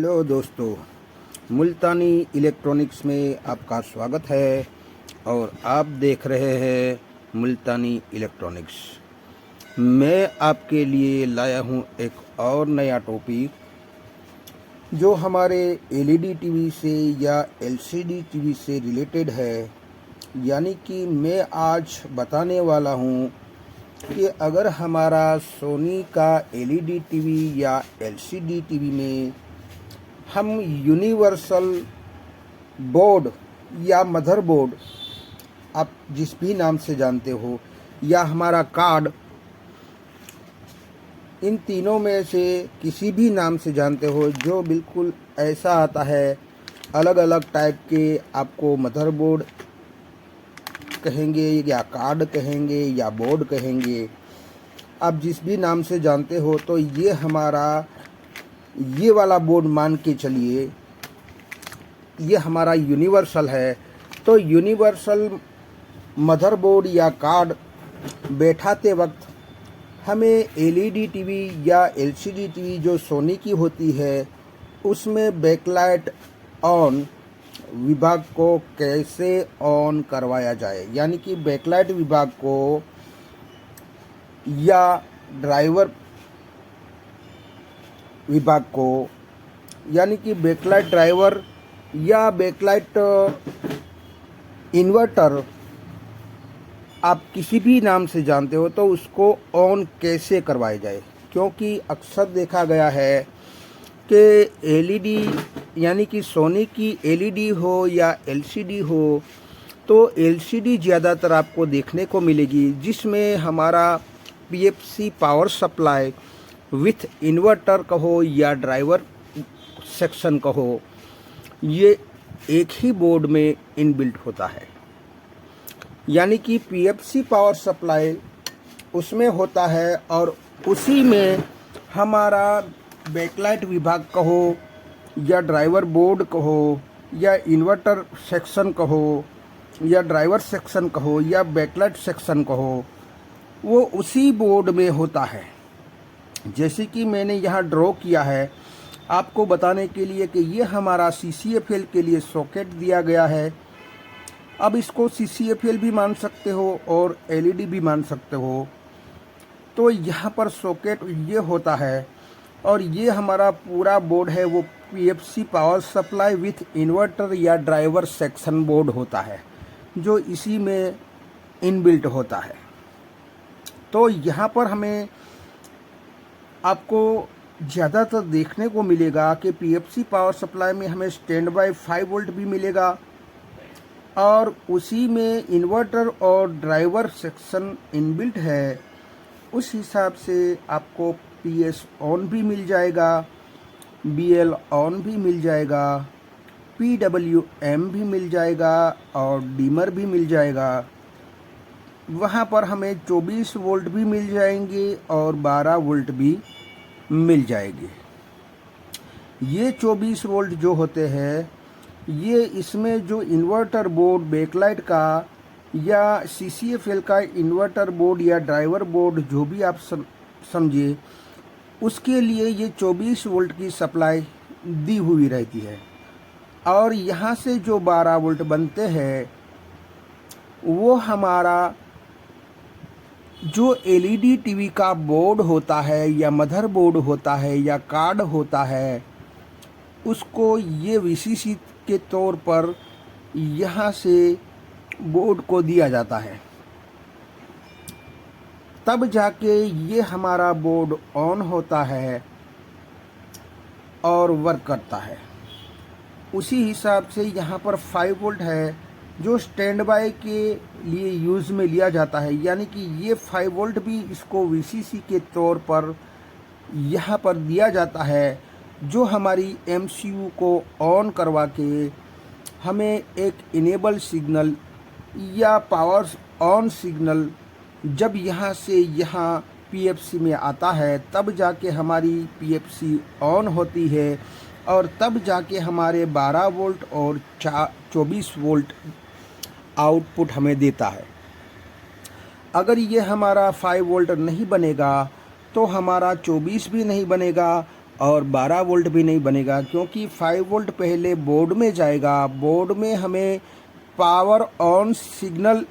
Hello दोस्तों, मुल्तानी electronics में आपका स्वागत है और आप देख रहे हैं मुल्तानी इलेक्ट्रॉनिक्स। मैं आपके लिए लाया हूं एक और नया टॉपिक जो हमारे एलईडी टीवी से या एलसीडी टीवी से रिलेटेड है। यानी कि मैं आज बताने वाला हूं कि अगर हमारा सोनी का एलईडी टीवी या एलसीडी टीवी में हम यूनिवर्सल बोर्ड या मदरबोर्ड, आप जिस भी नाम से जानते हो, या हमारा कार्ड, इन तीनों में से किसी भी नाम से जानते हो, जो बिल्कुल ऐसा आता है, अलग अलग टाइप के आपको मदरबोर्ड कहेंगे या कार्ड कहेंगे या बोर्ड कहेंगे, आप जिस भी नाम से जानते हो, तो ये हमारा ये वाला बोर्ड मान के चलिए, ये हमारा यूनिवर्सल है। तो यूनिवर्सल मदरबोर्ड या कार्ड बैठाते वक्त हमें एलईडी टीवी या एलसीडी टीवी जो सोनी की होती है उसमें बैकलाइट ऑन विभाग को कैसे ऑन करवाया जाए, यानी कि बैकलाइट विभाग को या ड्राइवर विभाग को, यानी कि बैकलाइट ड्राइवर या बैकलाइट इन्वर्टर, आप किसी भी नाम से जानते हो, तो उसको ऑन कैसे करवाया जाए। क्योंकि अक्सर देखा गया है कि एलईडी यानी कि सोनी की एलईडी हो या एलसीडी हो, तो एलसीडी ज़्यादातर आपको देखने को मिलेगी जिसमें हमारा PFC power supply with inverter कहो या ड्राइवर सेक्शन कहो, ये एक ही बोर्ड में इनबिल्ट होता है। यानी कि पीएफसी पावर सप्लाई उसमें होता है और उसी में हमारा बैकलाइट विभाग कहो या ड्राइवर बोर्ड कहो या इन्वर्टर सेक्शन कहो या ड्राइवर सेक्शन कहो या बैकलाइट सेक्शन कहो, वो उसी बोर्ड में होता है। जैसे कि मैंने यहाँ ड्रॉ किया है आपको बताने के लिए कि ये हमारा CCFL के लिए सॉकेट दिया गया है। अब इसको CCFL भी मान सकते हो और LED भी मान सकते हो। तो यहाँ पर सॉकेट ये होता है और ये हमारा पूरा बोर्ड है, वो PFC power supply with inverter या ड्राइवर सेक्शन बोर्ड होता है जो इसी में इनबिल्ट होता है। तो यहाँ पर हमें आपको ज़्यादातर देखने को मिलेगा कि पीएफसी पावर सप्लाई में हमें स्टैंड बाय 5 वोल्ट भी मिलेगा और उसी में इन्वर्टर और ड्राइवर सेक्शन इनबिल्ट है। उस हिसाब से आपको PS ऑन भी मिल जाएगा, BL ऑन भी मिल जाएगा, PWM भी मिल जाएगा और डिमर भी मिल जाएगा। वहाँ पर हमें 24 वोल्ट भी मिल जाएंगे और 12 वोल्ट भी मिल जाएंगे। ये 24 वोल्ट जो होते हैं, ये इसमें जो इन्वर्टर बोर्ड बैकलाइट का या CCFL का इन्वर्टर बोर्ड या ड्राइवर बोर्ड जो भी आप समझिए, उसके लिए ये 24 वोल्ट की सप्लाई दी हुई रहती है। और यहाँ से जो 12 वोल्ट बनते हैं वो हमारा जो एलईडी टीवी का बोर्ड होता है या मदरबोर्ड होता है या कार्ड होता है, उसको ये VCC के तौर पर यहाँ से बोर्ड को दिया जाता है। तब जाके ये हमारा बोर्ड ऑन होता है और वर्क करता है। उसी हिसाब से यहाँ पर 5 वोल्ट है जो स्टैंड बाय के लिए यूज़ में लिया जाता है। यानी कि ये 5 वोल्ट भी इसको VCC के तौर पर यहाँ पर दिया जाता है, जो हमारी MCU को ऑन करवा के हमें एक इनेबल सिग्नल या पावर ऑन सिग्नल जब यहाँ से यहाँ PFC में आता है, तब जाके हमारी PFC ऑन होती है और तब जाके हमारे 12 वोल्ट और 24 वोल्ट आउटपुट हमें देता है। अगर ये हमारा 5 वोल्ट नहीं बनेगा तो हमारा 24 भी नहीं बनेगा और 12 वोल्ट भी नहीं बनेगा, क्योंकि 5 वोल्ट पहले बोर्ड में जाएगा। बोर्ड में हमें पावर ऑन सिग्नल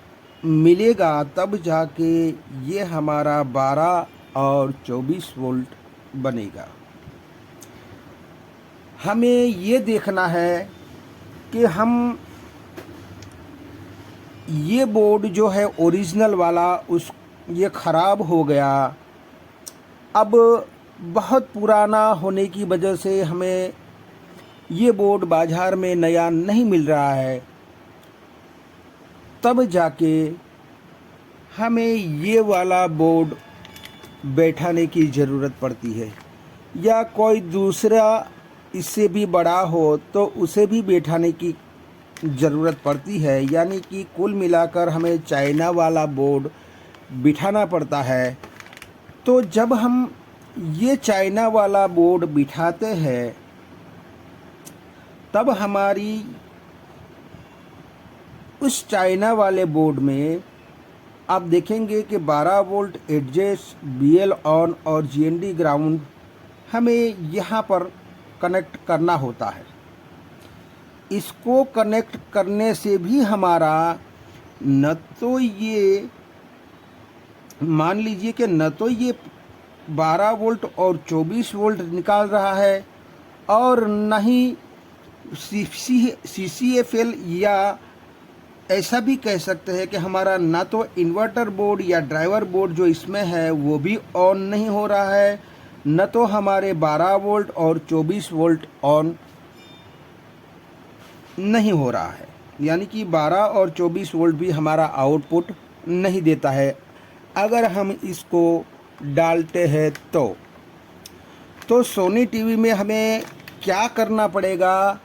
मिलेगा, तब जाके ये हमारा 12 और 24 वोल्ट बनेगा। हमें ये देखना है कि हम ये बोर्ड जो है ओरिजिनल वाला ये ख़राब हो गया। अब बहुत पुराना होने की वजह से हमें ये बोर्ड बाज़ार में नया नहीं मिल रहा है, तब जाके हमें ये वाला बोर्ड बैठाने की ज़रूरत पड़ती है, या कोई दूसरा इससे भी बड़ा हो तो उसे भी बैठाने की ज़रूरत पड़ती है। यानी कि कुल मिलाकर हमें चाइना वाला बोर्ड बिठाना पड़ता है। तो जब हम ये चाइना वाला बोर्ड बिठाते हैं, तब हमारी उस चाइना वाले बोर्ड में आप देखेंगे कि 12 वोल्ट एडजस्ट, बीएल ऑन और जीएनडी ग्राउंड हमें यहाँ पर कनेक्ट करना होता है। इसको कनेक्ट करने से भी हमारा न तो ये मान लीजिए कि न तो ये 12 वोल्ट और 24 वोल्ट निकाल रहा है, और न ही CCFL, या ऐसा भी कह सकते हैं कि हमारा ना तो इन्वर्टर बोर्ड या ड्राइवर बोर्ड जो इसमें है वो भी ऑन नहीं हो रहा है, न तो हमारे 12 वोल्ट और 24 वोल्ट ऑन नहीं हो रहा है। यानी कि 12 और 24 वोल्ट भी हमारा आउटपुट नहीं देता है अगर हम इसको डालते हैं तो सोनी टीवी में हमें क्या करना पड़ेगा,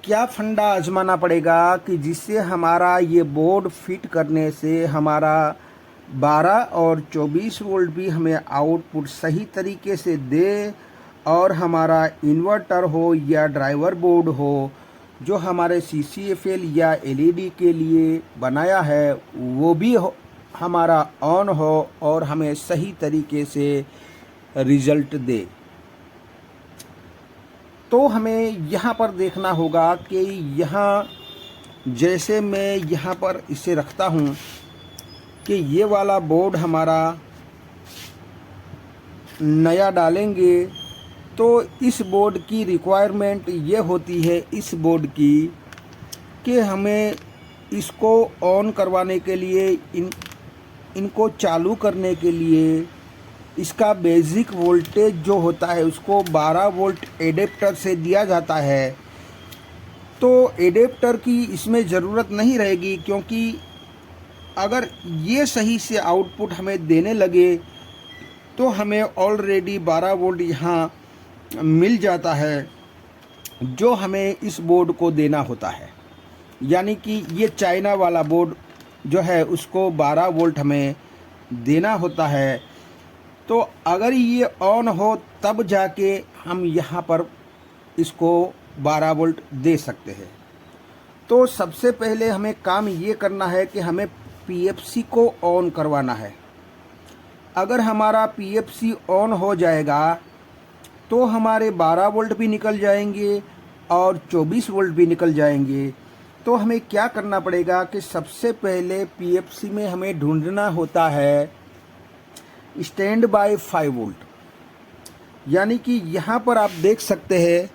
क्या फंडा आजमाना पड़ेगा कि जिससे हमारा ये बोर्ड फिट करने से हमारा 12 और 24 वोल्ट भी हमें आउटपुट सही तरीके से दे, और हमारा इन्वर्टर हो या ड्राइवर बोर्ड हो जो हमारे CCFL या LED के लिए बनाया है वो भी हमारा ऑन हो और हमें सही तरीके से रिज़ल्ट दे। तो हमें यहाँ पर देखना होगा कि यहाँ जैसे मैं यहाँ पर इसे रखता हूँ कि ये वाला बोर्ड हमारा नया डालेंगे, तो इस बोर्ड की रिक्वायरमेंट ये होती है इस बोर्ड की कि हमें इसको ऑन करवाने के लिए इनको चालू करने के लिए इसका बेसिक वोल्टेज जो होता है उसको 12 वोल्ट एडेप्टर से दिया जाता है। तो एडेप्टर की इसमें ज़रूरत नहीं रहेगी, क्योंकि अगर ये सही से आउटपुट हमें देने लगे तो हमें ऑलरेडी 12 वोल्ट यहाँ मिल जाता है जो हमें इस बोर्ड को देना होता है। यानी कि ये चाइना वाला बोर्ड जो है उसको 12 वोल्ट हमें देना होता है। तो अगर ये ऑन हो तब जाके हम यहाँ पर इसको 12 वोल्ट दे सकते हैं। तो सबसे पहले हमें काम ये करना है कि हमें PFC को ऑन करवाना है। अगर हमारा PFC ऑन हो जाएगा तो हमारे 12 वोल्ट भी निकल जाएंगे और 24 वोल्ट भी निकल जाएंगे। तो हमें क्या करना पड़ेगा कि सबसे पहले PFC में हमें ढूंढना होता है स्टैंड बाय 5 वोल्ट। यानी कि यहाँ पर आप देख सकते हैं,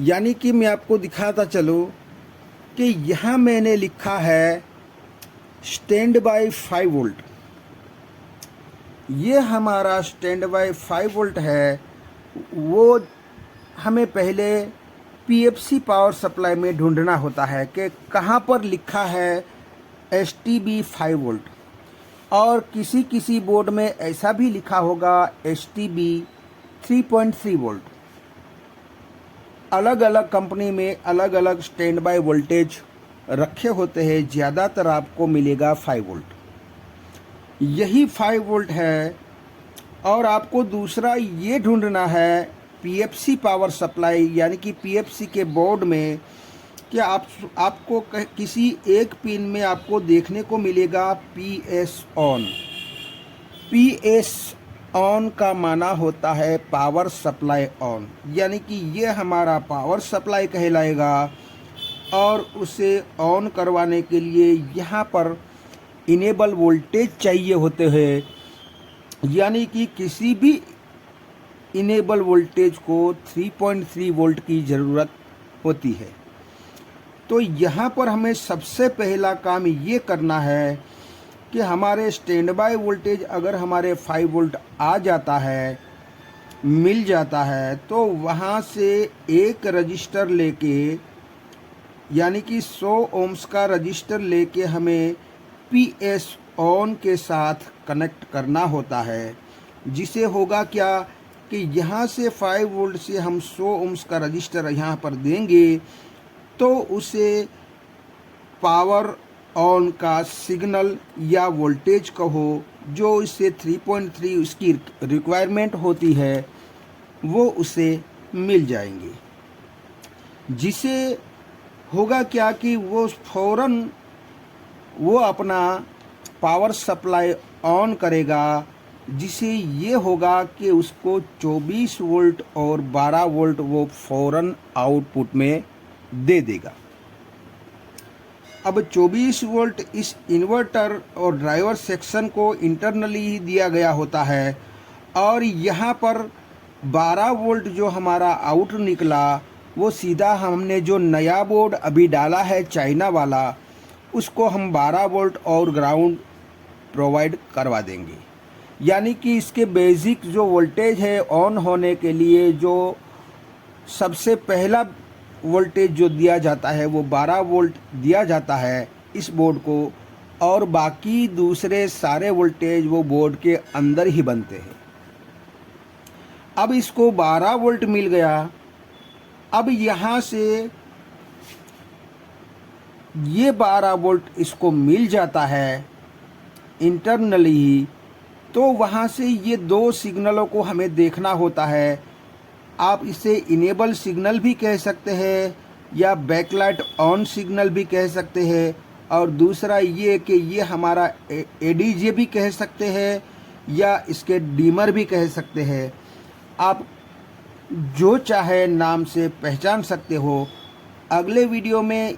यानी कि मैं आपको दिखाता चलूँ कि यहाँ मैंने लिखा है स्टैंड बाय 5 वोल्ट। ये हमारा स्टैंड बाय 5 वोल्ट है, वो हमें पहले PFC पावर सप्लाई में ढूंढना होता है कि कहाँ पर लिखा है STB 5 वोल्ट, और किसी किसी बोर्ड में ऐसा भी लिखा होगा STB 3.3 वोल्ट। अलग अलग कंपनी में अलग अलग स्टैंड बाय वोल्टेज रखे होते हैं, ज़्यादातर आपको मिलेगा 5 वोल्ट। यही 5 वोल्ट है। और आपको दूसरा ये ढूंढना है PFC पावर सप्लाई, यानी कि PFC के बोर्ड में कि आपको किसी एक पिन में आपको देखने को मिलेगा PS ऑन। PS ऑन का माना होता है पावर सप्लाई ऑन, यानी कि ये हमारा पावर सप्लाई कहलाएगा। और उसे ऑन करवाने के लिए यहाँ पर इनेबल वोल्टेज चाहिए होते हैं, यानी कि किसी भी इनेबल वोल्टेज को 3.3 वोल्ट की ज़रूरत होती है। तो यहाँ पर हमें सबसे पहला काम ये करना है कि हमारे स्टैंड बाय वोल्टेज अगर हमारे 5 वोल्ट आ जाता है, मिल जाता है, तो वहाँ से एक रजिस्टर लेके, यानी कि 100 ओम्स का रजिस्टर लेके हमें PS ऑन के साथ कनेक्ट करना होता है। जिसे होगा क्या कि यहाँ से 5 वोल्ट से हम 100 ओम्स का रजिस्टर यहाँ पर देंगे तो उसे पावर ऑन का सिग्नल या वोल्टेज कहो, जो इससे 3.3 उसकी रिक्वायरमेंट होती है, वो उसे मिल जाएंगे। जिसे होगा क्या कि वो फौरन वो अपना पावर सप्लाई ऑन करेगा, जिसे ये होगा कि उसको 24 वोल्ट और 12 वोल्ट वो फौरन आउटपुट में दे देगा। अब 24 वोल्ट इस इन्वर्टर और ड्राइवर सेक्शन को इंटरनली ही दिया गया होता है, और यहाँ पर 12 वोल्ट जो हमारा आउट निकला वो सीधा हमने जो नया बोर्ड अभी डाला है चाइना वाला, उसको हम 12 वोल्ट और ग्राउंड प्रोवाइड करवा देंगे। यानी कि इसके बेसिक जो वोल्टेज है ऑन होने के लिए जो सबसे पहला वोल्टेज जो दिया जाता है वो 12 वोल्ट दिया जाता है इस बोर्ड को, और बाकी दूसरे सारे वोल्टेज वो बोर्ड के अंदर ही बनते हैं। अब इसको 12 वोल्ट मिल गया। अब यहाँ से ये 12 वोल्ट इसको मिल जाता है इंटरनली ही, तो वहाँ से ये दो सिग्नलों को हमें देखना होता है। आप इसे इनेबल सिग्नल भी कह सकते हैं या बैकलाइट ऑन सिग्नल भी कह सकते हैं, और दूसरा ये कि ये हमारा ADJ भी कह सकते हैं या इसके डीमर भी कह सकते हैं। आप जो चाहे नाम से पहचान सकते हो। अगले वीडियो में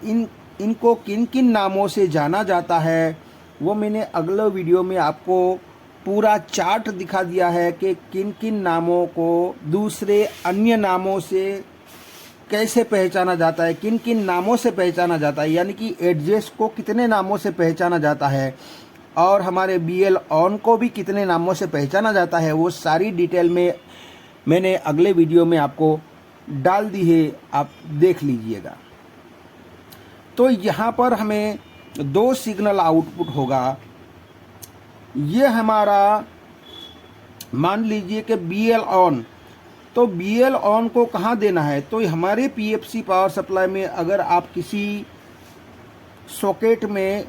इनको किन किन नामों से जाना जाता है वो मैंने अगले वीडियो में आपको पूरा चार्ट दिखा दिया है कि किन किन नामों को दूसरे अन्य नामों से कैसे पहचाना जाता है, किन किन नामों से पहचाना जाता है, यानी कि एडजेस को कितने नामों से पहचाना जाता है, और हमारे BL ऑन को भी कितने नामों से पहचाना जाता है। वो सारी डिटेल में मैंने अगले वीडियो में आपको डाल दी है, आप देख लीजिएगा। तो यहाँ पर हमें दो सिग्नल आउटपुट होगा। ये हमारा मान लीजिए कि BL ऑन, तो BL ऑन को कहाँ देना है, तो हमारे PFC पावर सप्लाई में अगर आप किसी सॉकेट में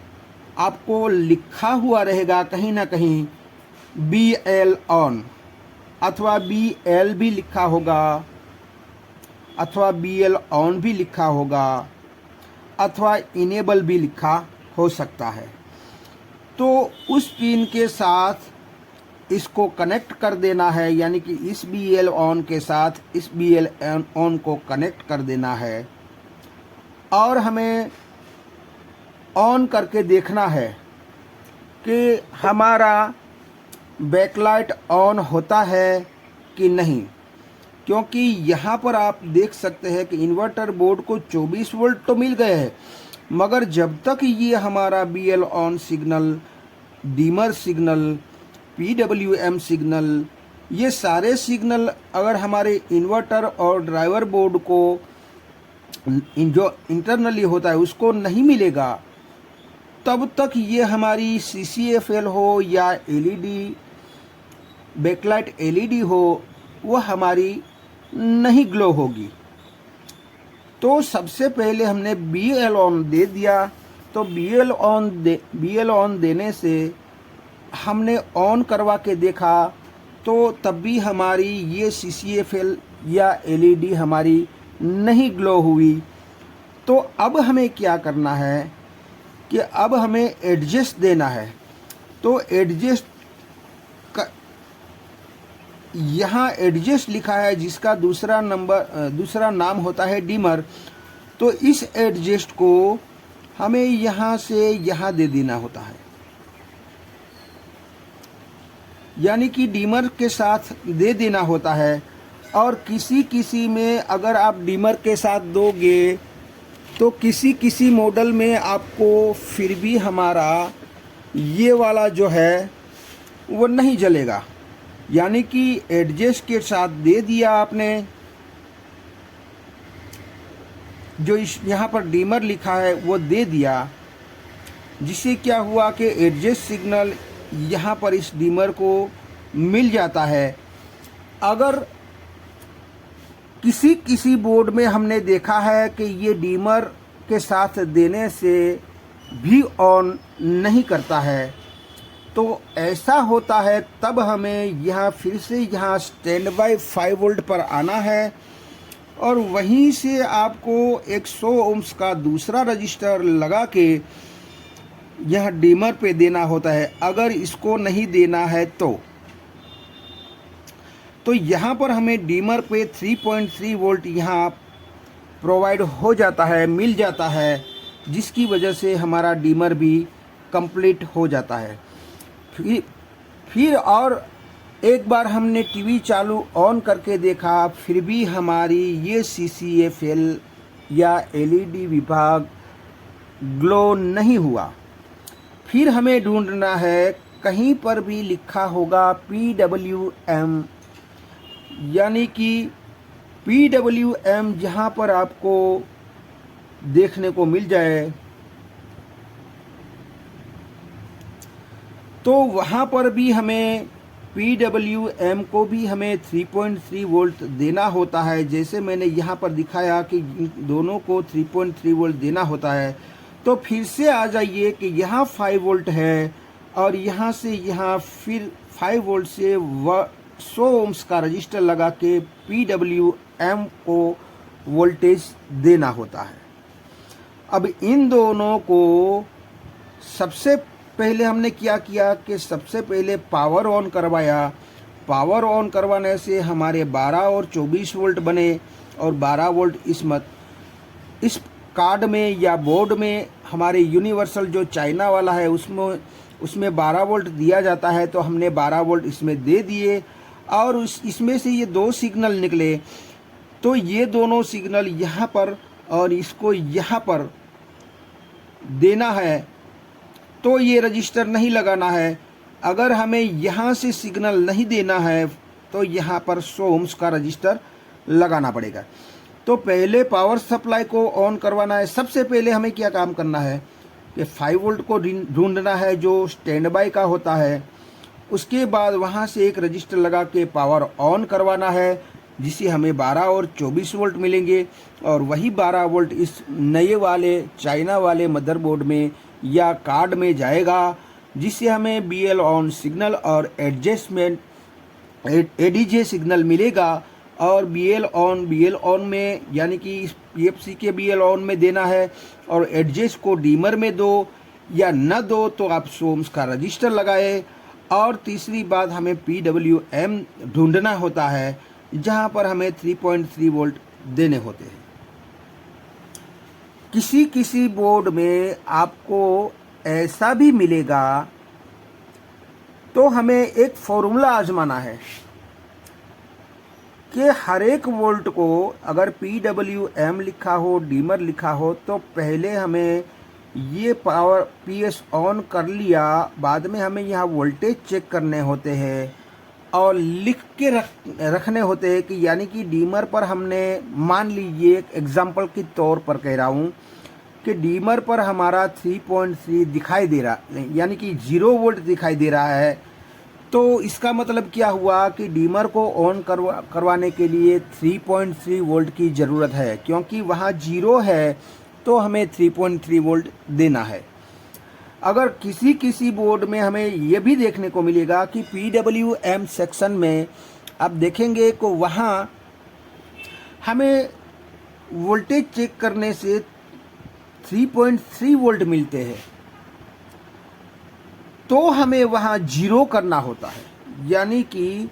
आपको लिखा हुआ रहेगा कहीं ना कहीं BL ऑन, अथवा BL भी लिखा होगा, अथवा BL ऑन भी लिखा होगा, अथवा इनेबल भी लिखा हो सकता है, तो उस पिन के साथ इसको कनेक्ट कर देना है। यानी कि इस BL ऑन के साथ इस BL ऑन को कनेक्ट कर देना है, और हमें ऑन करके देखना है कि हमारा बैकलाइट ऑन होता है कि नहीं, क्योंकि यहाँ पर आप देख सकते हैं कि इन्वर्टर बोर्ड को 24 वोल्ट तो मिल गए हैं, मगर जब तक ये हमारा BL on signal, डीमर signal, PWM signal, ये सारे सिग्नल अगर हमारे इन्वर्टर और ड्राइवर बोर्ड को जो इंटरनली होता है उसको नहीं मिलेगा, तब तक ये हमारी CCFL हो या LED बैकलाइट LED हो, वो हमारी नहीं ग्लो होगी। तो सबसे पहले हमने BL ऑन दे दिया, तो BL ऑन देने से हमने ऑन करवा के देखा, तो तब भी हमारी ये CCFL या LED हमारी नहीं ग्लो हुई। तो अब हमें क्या करना है कि अब हमें एडजस्ट देना है। तो एडजस्ट यहाँ एडजस्ट लिखा है जिसका दूसरा नाम होता है डिमर, तो इस एडजस्ट को हमें यहाँ से यहाँ दे देना होता है, यानी कि डिमर के साथ दे देना होता है। और किसी में अगर आप डिमर के साथ दोगे तो किसी मॉडल में आपको फिर भी हमारा ये वाला जो है वो नहीं जलेगा, यानी कि एडजस्ट के साथ दे दिया आपने, जो इस यहाँ पर डिमर लिखा है वो दे दिया, जिससे क्या हुआ कि एडजस्ट सिग्नल यहाँ पर इस डिमर को मिल जाता है। अगर किसी बोर्ड में हमने देखा है कि ये डिमर के साथ देने से भी ऑन नहीं करता है, तो ऐसा होता है तब हमें यहाँ फिर से यहाँ स्टैंड बाय 5 वोल्ट पर आना है और वहीं से आपको 100 ओम्स का दूसरा रजिस्टर लगा के यह डिमर पे देना होता है। अगर इसको नहीं देना है तो यहाँ पर हमें डिमर पे 3.3 वोल्ट यहाँ प्रोवाइड हो जाता है, मिल जाता है, जिसकी वजह से हमारा डिमर भी कंप्लीट हो जाता है। फिर और एक बार हमने टीवी चालू ऑन करके देखा, फिर भी हमारी ये CCFL या LED विभाग ग्लो नहीं हुआ। फिर हमें ढूंढना है, कहीं पर भी लिखा होगा PWM, यानी कि PWM जहाँ पर आपको देखने को मिल जाए तो वहाँ पर भी हमें PWM को भी हमें 3.3 वोल्ट देना होता है। जैसे मैंने यहाँ पर दिखाया कि दोनों को 3.3 वोल्ट देना होता है। तो फिर से आ जाइए कि यहाँ 5 वोल्ट है और यहाँ से यहाँ फिर 5 वोल्ट से 100 ओम्स का रजिस्टर लगा के PWM को वोल्टेज देना होता है। अब इन दोनों को सबसे पहले हमने क्या किया कि सबसे पहले पावर ऑन करवाया। पावर ऑन करवाने से हमारे 12 और 24 वोल्ट बने और 12 वोल्ट इस कार्ड में या बोर्ड में हमारे यूनिवर्सल जो चाइना वाला है उसमें 12 वोल्ट दिया जाता है, तो हमने 12 वोल्ट इसमें दे दिए और इसमें से ये 2 सिग्नल निकले। तो ये दोनों सिग्नल यहाँ पर और इसको यहाँ पर देना है, तो ये रजिस्टर नहीं लगाना है। अगर हमें यहाँ से सिग्नल नहीं देना है तो यहाँ पर 100 ओम्स का रजिस्टर लगाना पड़ेगा। तो पहले पावर सप्लाई को ऑन करवाना है। सबसे पहले हमें क्या काम करना है कि 5 वोल्ट को ढूंढना है जो स्टैंड बाय का होता है। उसके बाद वहाँ से एक रजिस्टर लगा के पावर ऑन करवाना है, जिससे हमें 12 और 24 वोल्ट मिलेंगे और वही 12 वोल्ट इस नए वाले चाइना वाले मदरबोर्ड में या कार्ड में जाएगा, जिससे हमें BL ऑन सिग्नल और एडजस्टमेंट ADJ सिग्नल मिलेगा। और BL ऑन में यानी कि इस PFC के BL ऑन में देना है और एडजस्ट को डीमर में दो या न दो तो आप 100 ओम्स का रजिस्टर लगाए। और तीसरी बात हमें PWM ढूंढना होता है जहां पर हमें 3.3 वोल्ट देने होते हैं। किसी बोर्ड में आपको ऐसा भी मिलेगा, तो हमें एक फॉर्मूला आजमाना है कि हर एक वोल्ट को अगर PWM लिखा हो, डीमर लिखा हो, तो पहले हमें ये पावर PS ऑन कर लिया, बाद में हमें यहाँ वोल्टेज चेक करने होते हैं और लिख के रखने होते हैं कि यानी कि डीमर पर हमने मान लीजिए एक एग्जांपल के तौर पर कह रहा हूँ कि डीमर पर हमारा 3.3 दिखाई दे रहा, यानी कि 0 वोल्ट दिखाई दे रहा है। तो इसका मतलब क्या हुआ कि डीमर को ऑन करवाने के लिए 3.3 वोल्ट की ज़रूरत है, क्योंकि वहाँ 0 है तो हमें 3.3 वोल्ट देना है। अगर किसी बोर्ड में हमें ये भी देखने को मिलेगा कि PWM सेक्शन में आप देखेंगे कि वहाँ हमें वोल्टेज चेक करने से 3.3 वोल्ट मिलते हैं, तो हमें वहाँ 0 करना होता है, यानी कि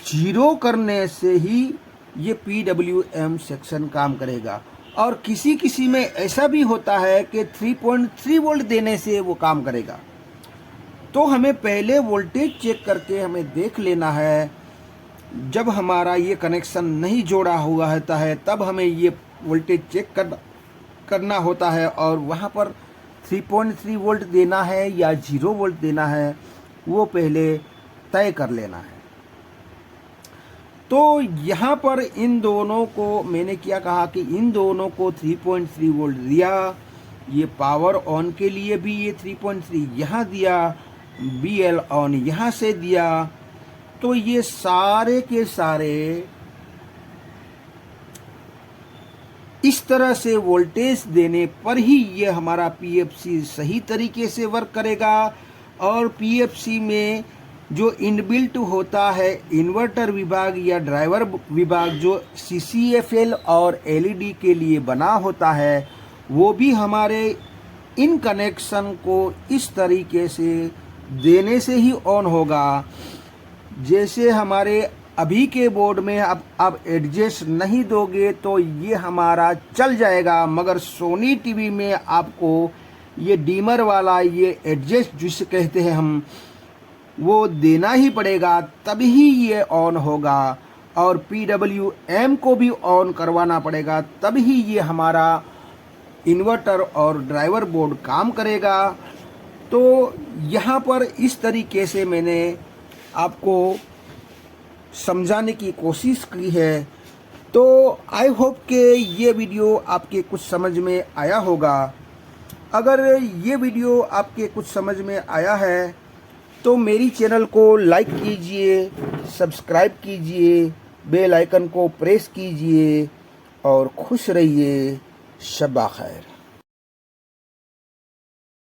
जीरो करने से ही ये PWM सेक्शन काम करेगा। और किसी किसी में ऐसा भी होता है कि 3.3 वोल्ट देने से वो काम करेगा। तो हमें पहले वोल्टेज चेक करके हमें देख लेना है। जब हमारा ये कनेक्शन नहीं जोड़ा हुआ होता है तब हमें ये वोल्टेज चेक करना होता है, और वहाँ पर 3.3 वोल्ट देना है या 0 वोल्ट देना है वो पहले तय कर लेना है। तो यहाँ पर इन दोनों को मैंने क्या कहा कि इन दोनों को 3.3 वोल्ट दिया। ये पावर ऑन के लिए भी ये 3.3 यहाँ दिया, BL ऑन यहाँ से दिया। तो ये सारे के सारे इस तरह से वोल्टेज देने पर ही ये हमारा PFC सही तरीके से वर्क करेगा। और PFC में जो इनबिल्ट होता है इन्वर्टर विभाग या ड्राइवर विभाग जो CCFL और LED के लिए बना होता है, वो भी हमारे इन कनेक्शन को इस तरीके से देने से ही ऑन होगा। जैसे हमारे अभी के बोर्ड में अब एडजस्ट नहीं दोगे तो ये हमारा चल जाएगा, मगर सोनी टीवी में आपको ये डीमर वाला ये एडजस्ट जिसे कहते हैं हम, वो देना ही पड़ेगा, तभी ये ऑन होगा। और PWM को भी ऑन करवाना पड़ेगा, तभी ये हमारा इन्वर्टर और ड्राइवर बोर्ड काम करेगा। तो यहाँ पर इस तरीके से मैंने आपको समझाने की कोशिश की है। तो आई होप कि ये वीडियो आपके कुछ समझ में आया होगा। अगर ये वीडियो आपके कुछ समझ में आया है तो मेरी चैनल को लाइक कीजिए, सब्सक्राइब कीजिए, बेल आइकन को प्रेस कीजिए और खुश रहिए। शब्बा खैर।